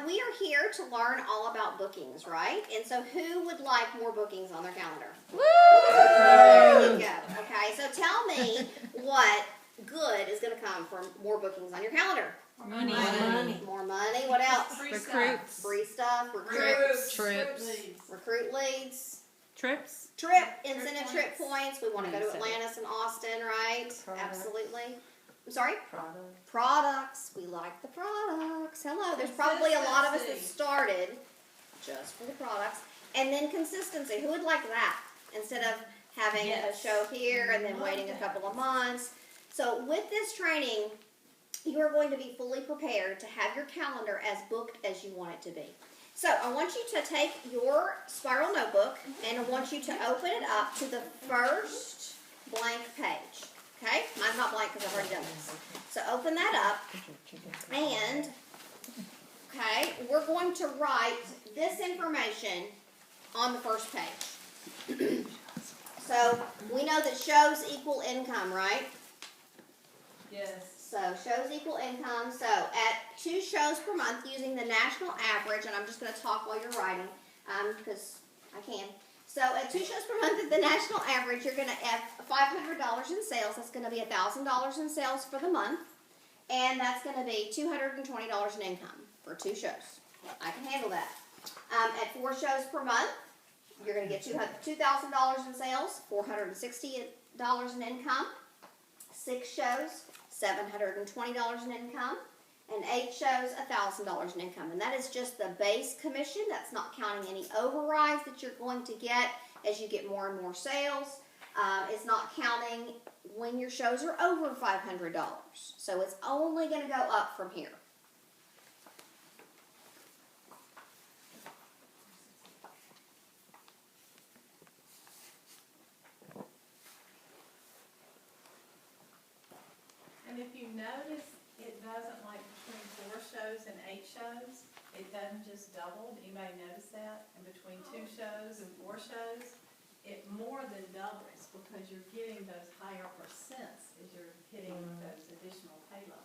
we are here to learn all about bookings, right? And so who would like more bookings on their calendar? Woo! There you go. Okay, so tell me what good is going to come from more bookings on your calendar. Money. More money. What else? Recruits. Free stuff. Recruits. Trips. Recruit leads. Trips. Incentive trip points. We want to go to Atlantis and Austin, right? Absolutely. I'm sorry? Products. We like the products. Hello. There's probably a lot of us that started just for the products. And then consistency. Who would like that? Instead of having a show here and then waiting a couple of months. So with this training, you are going to be fully prepared to have your calendar as booked as you want it to be. So I want you to take your spiral notebook and I want you to open it up to the first blank page. Okay? Mine's not blank because I've already done this. So open that up and, okay, we're going to write this information on the first page. So we know that shows equal income, right? Yes. So shows equal income. So at 2 shows per month using the national average, and I'm just going to talk while you're writing because I can. So at 2 shows per month at the national average, you're going to have $500 in sales. That's going to be $1,000 in sales for the month. And that's going to be $220 in income for 2 shows. I can handle that. At 4 shows per month, you're going to get $2,000 in sales, $460 in income. 6 shows, $720 in income, and 8 shows, $1,000 in income. And that is just the base commission. That's not counting any overrides that you're going to get as you get more and more sales. It's not counting when your shows are over $500. So it's only going to go up from here. And if you notice, it doesn't, like between 4 shows and 8 shows, it doesn't just double. Anybody notice that? And between 2 shows and 4 shows, it more than doubles because you're getting those higher percents as you're hitting those additional pay levels.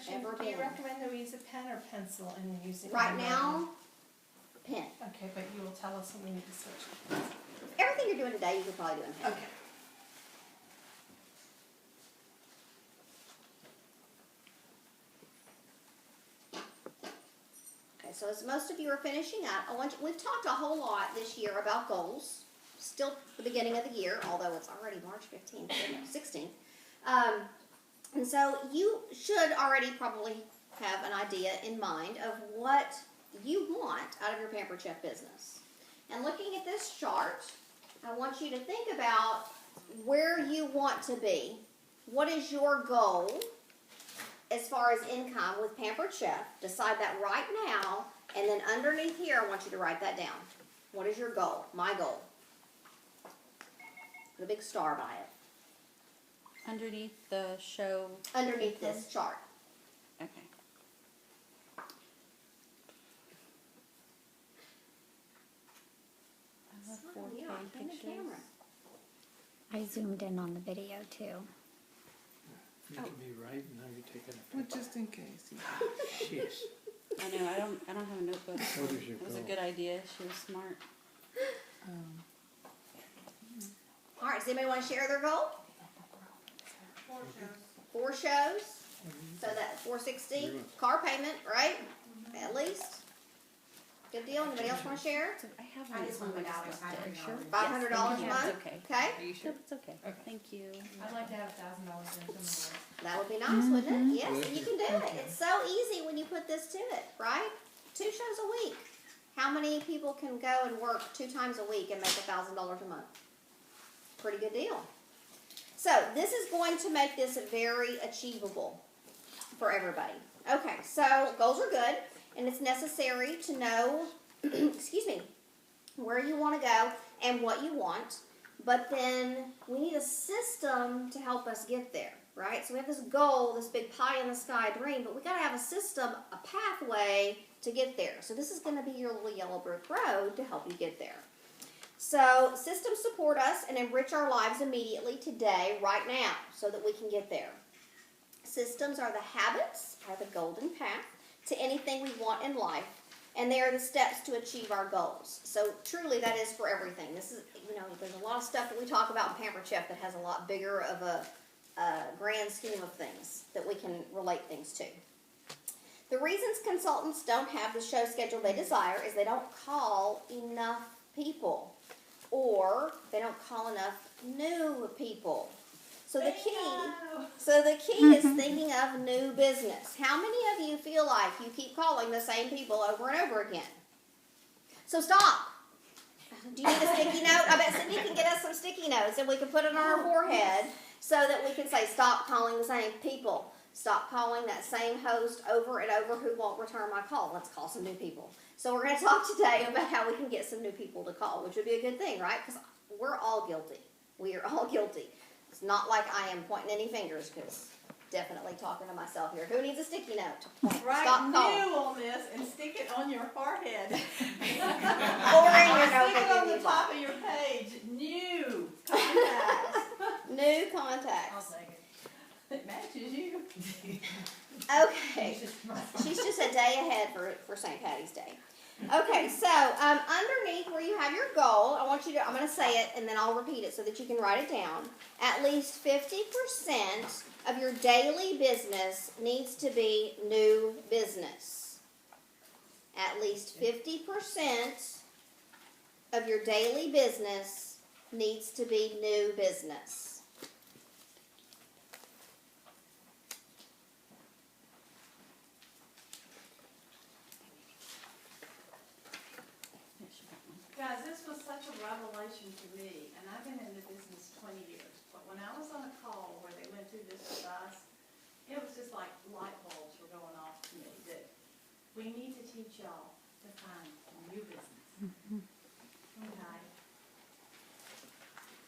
Ever Do you been. recommend that we use a pen or pencil in using Right now, pen. Okay, but you will tell us when we need to switch. Everything you're doing today, you could probably do in pen. Okay. Okay, so as most of you are finishing up, we've talked a whole lot this year about goals. Still the beginning of the year, although it's already March 15th, 16th. And so you should already probably have an idea in mind of what you want out of your Pampered Chef business. And looking at this chart, I want you to think about where you want to be. What is your goal as far as income with Pampered Chef? Decide that right now, and then underneath here, I want you to write that down. What is your goal? My goal. Put a big star by it. Underneath the show. Underneath this chart. Okay. I have 4K Yeah, turn the pictures. camera. I zoomed in on the video too. You can be right, now you're taking a Well, picture. just in case. Shish. I know, I don't have a notebook. What is your It was a goal? good idea. She was smart. All right, does anybody want to share their goal? 4 shows. So that $460 car payment, right? At least. Good deal. Anybody else want to share? So I have I one. just want to out of Are you sure? $500 a Yes, month. okay. Okay. Are you sure? It's okay. Thank you. I'd like to have $1,000 in some That would be nice, wouldn't it? Yes, and you can do it. It's so easy when you put this to it, right? 2 shows a week. How many people can go and work 2 times a week and make $1,000 a month? Pretty good deal. So this is going to make this very achievable. for everybody. Okay, so goals are good, and it's necessary to know, excuse me, where you want to go and what you want. But then we need a system to help us get there, right? So we have this goal, this big pie in the sky dream, but we got to have a system, a pathway to get there. So this is going to be your little yellow brick road to help you get there. So systems support us and enrich our lives immediately today, right now, so that we can get there. Systems are the habits, are the golden path to anything we want in life, and they are the steps to achieve our goals. So truly, that is for everything. This is, there's a lot of stuff that we talk about in Pampered Chef that has a lot bigger of a grand scheme of things that we can relate things to. The reasons consultants don't have the show schedule they desire is they don't call enough people, or they don't call enough new people. So the key is thinking of new business. How many of you feel like you keep calling the same people over and over again? So stop. Do you need a sticky note? I bet Cindy can get us some sticky notes and we can put it on our forehead so that we can say, stop calling the same people. Stop calling that same host over and over who won't return my call. Let's call some new people. So we're going to talk today about how we can get some new people to call, which would be a good thing, right? Because we're all guilty. We are all guilty. It's not like I am pointing any fingers, because definitely talking to myself here. Who needs a sticky note? Write new on this and stick it on your forehead. Or in your notebook. Stick it on the top of your page. New contacts. New contacts. I'll take it. It matches you. Okay. She's just a day ahead for St. Patty's Day. Okay, so underneath where you have your goal, I'm going to say it and then I'll repeat it so that you can write it down. At least 50% of your daily business needs to be new business. At least 50% of your daily business needs to be new business. Guys, this was such a revelation to me, and I've been in the business 20 years. But when I was on a call where they went through this with us, it was just like light bulbs were going off to me that we need to teach y'all to find new business. Okay.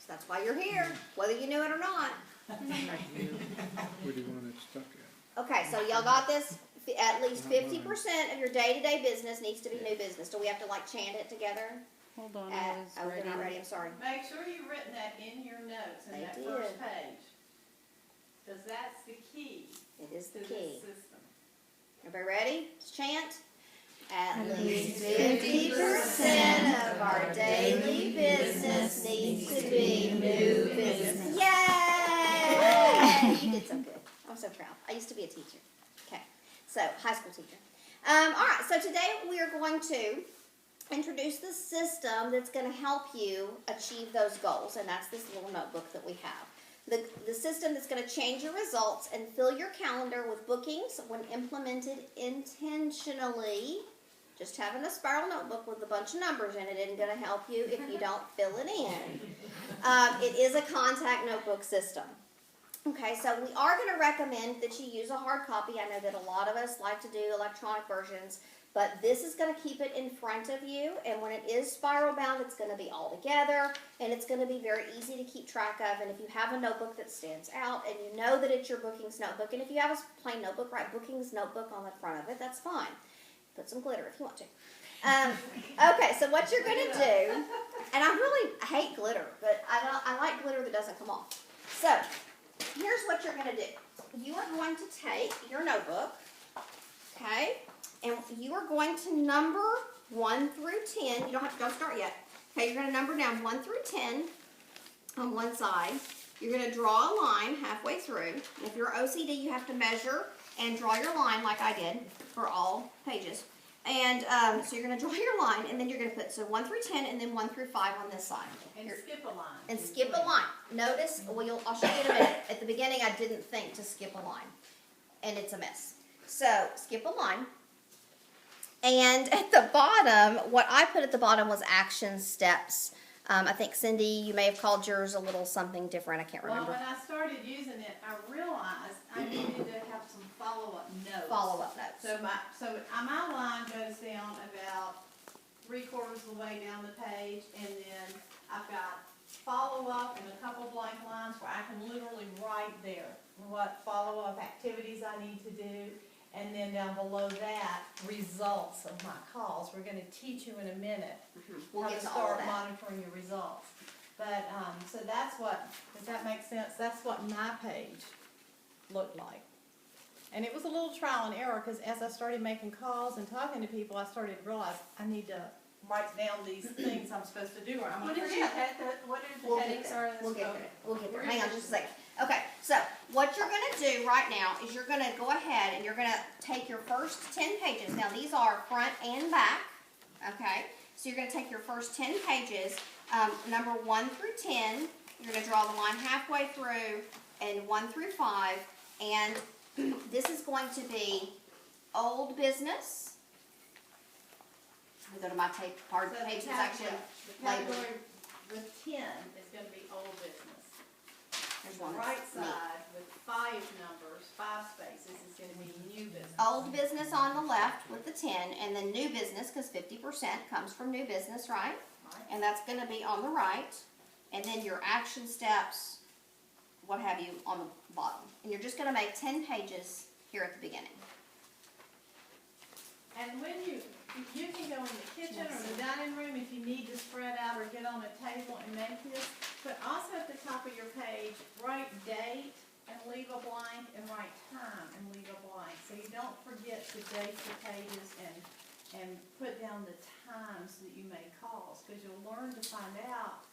So that's why you're here, whether you knew it or not. Where do you want it stuck at? Okay, so y'all got this? At least 50% of your day-to-day business needs to be new business. Do we have to chant it together? Hold on, Oh, they're not ready. I'm sorry. Make sure you've written that in your notes in that first page. Because that's the key It is to the this key. system. Everybody ready? Let's chant. At least 50% of our daily business needs to be new business. Yay! You did so good. I'm so proud. I used to be a teacher. Okay, so high school teacher. All right, so today we are going to introduce the system that's going to help you achieve those goals, and that's this little notebook that we have. The system that's going to change your results and fill your calendar with bookings when implemented intentionally. Just having a spiral notebook with a bunch of numbers in it isn't going to help you if you don't fill it in. It is a contact notebook system. Okay, so we are going to recommend that you use a hard copy. I know that a lot of us like to do electronic versions, but this is going to keep it in front of you, and when it is spiral bound, it's going to be all together, and it's going to be very easy to keep track of. And if you have a notebook that stands out, and you know that it's your bookings notebook, and if you have a plain notebook, write bookings notebook on the front of it, that's fine. Put some glitter if you want to. Okay, so what you're going to do, and I really hate glitter, but I like glitter that doesn't come off. So here's what you're going to do. You are going to take your notebook, okay, and you are going to number 1 through 10. You don't start yet. Okay, you're going to number down 1 through 10 on one side. You're going to draw a line halfway through. And if you're OCD, you have to measure and draw your line like I did for all pages. And so you're going to draw your line, and then you're going to put 1 through 10 and then 1 through 5 on this side. And skip a line. And skip a line. Notice, I'll show you in a minute. At the beginning, I didn't think to skip a line, and it's a mess. So skip a line. And at the bottom, what I put at the bottom was action steps. I think, Cindy, you may have called yours a little something different. I can't remember. Well, when I started using it, I realized I needed to have some follow-up notes. follow-up notes. So my line goes down about 3/4 of the way down the page, and then I've got follow-up and a couple blank lines where I can literally write there what follow-up activities I need to do. And then down below that, results of my calls. We're gonna teach you in a minute We'll how get to to all of start that. monitoring your results. But, so that's what, does that make sense? That's what my page looked like. And it was a little trial and error, because as I started making calls and talking to people, I started to realize I need to write down these things I'm supposed to do, or I'm gonna What did you forget. what are We'll the get headings there. are? We'll get there. We'll get there. Hang on just a second. Okay, so what you're gonna do right now is you're gonna go ahead and you're gonna take your first 10 pages. Now these are front and back, okay? So you're gonna take your first 10 pages, number 1 through 10. You're gonna draw the line halfway through and 1 through 5. And this is going to be old business. We go to my So the page category- section. The category with 10 is gonna be old business. There's The one right that's me. side with 5 numbers, 5 spaces, is gonna be new business. Old business on the left with the 10, and then new business, because 50% comes from new business, right? Right. And that's gonna be on the right. And then your action steps, what have you, on the bottom. And you're just gonna make 10 pages here at the beginning. And when you can go in the kitchen or the dining room if you need to spread out or get on a table and make this, but also at the top of your page, write date and leave a blank, and write time and leave a blank. So you don't forget to date your pages and put down the times that you made calls, because you'll learn to find out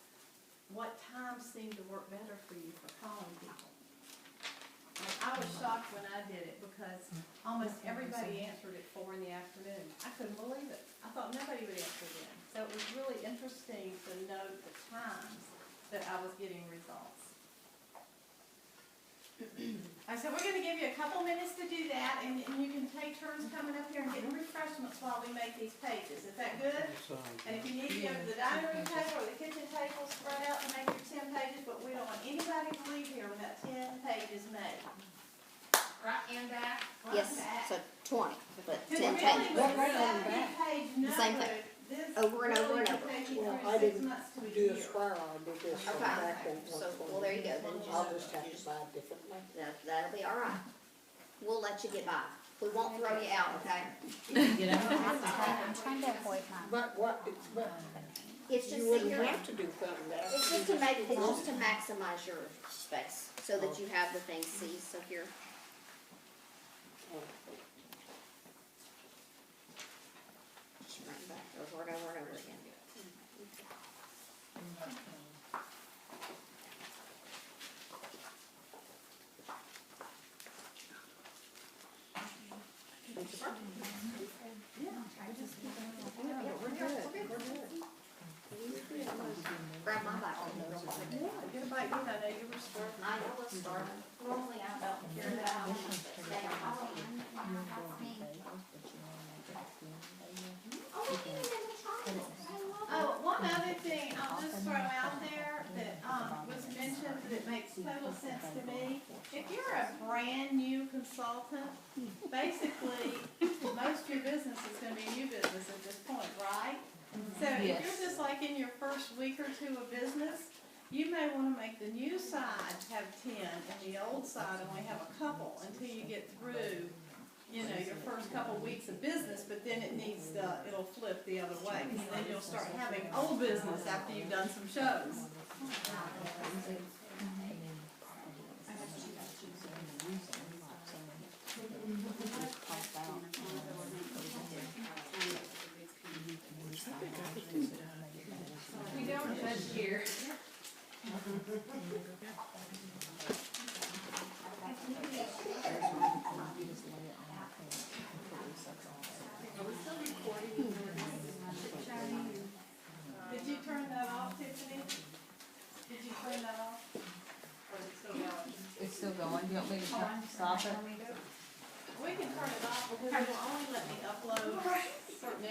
what times seem to work better for you for calling people. And I was shocked when I did it, because almost everybody answered at 4 in the afternoon. I couldn't believe it. I thought nobody would answer then. So it was really interesting to note the times that I was getting results. So we're gonna give you a couple minutes to do that, and you can take turns coming up here and getting refreshments while we make these pages. Is that good? And if you need to go to the dining room table or the kitchen table, spread out to make your 10 pages, but we don't want anybody to leave here without 10 pages made. Right and back. Yes, so 20, but Because 10 really, pages. with a 70-page The same number, thing. this Over and over really and could over. take you Well, through I 6 didn't months to a do year. a spiral, I did this Okay. back and So, well, there you go, then I'll just have to buy it differently. That'll be all right. We'll let you get by. We won't throw you out, okay? I'm trying to avoid mine. But but It's just you that wouldn't you're, have to do something there. it's just to maximize your space, so that you have the things see, so here. Just run back over and over and over again. Grab my bike. Get a bite, I know you were starving. I know it's starving. Normally I don't care that I want to stay on my feet. Oh, look, you did the chocolate. I love it. Oh, one other thing I'll just throw out there that, was mentioned that makes total sense to me. If you're a brand new consultant, basically, most of your business is gonna be new business at this point, right? So if you're just like in your first week or two of business, you may wanna make the new side have 10 and the old side only have a couple until you get through, you know, your first couple weeks of business, but then it'll flip the other way. And then you'll start having old business after you've done some shows. We don't judge here. Did you turn that off, Tiffany? Did you turn that off? Or is it still going? It's still going, you want me to stop it? We can turn it off because it will only let me upload certain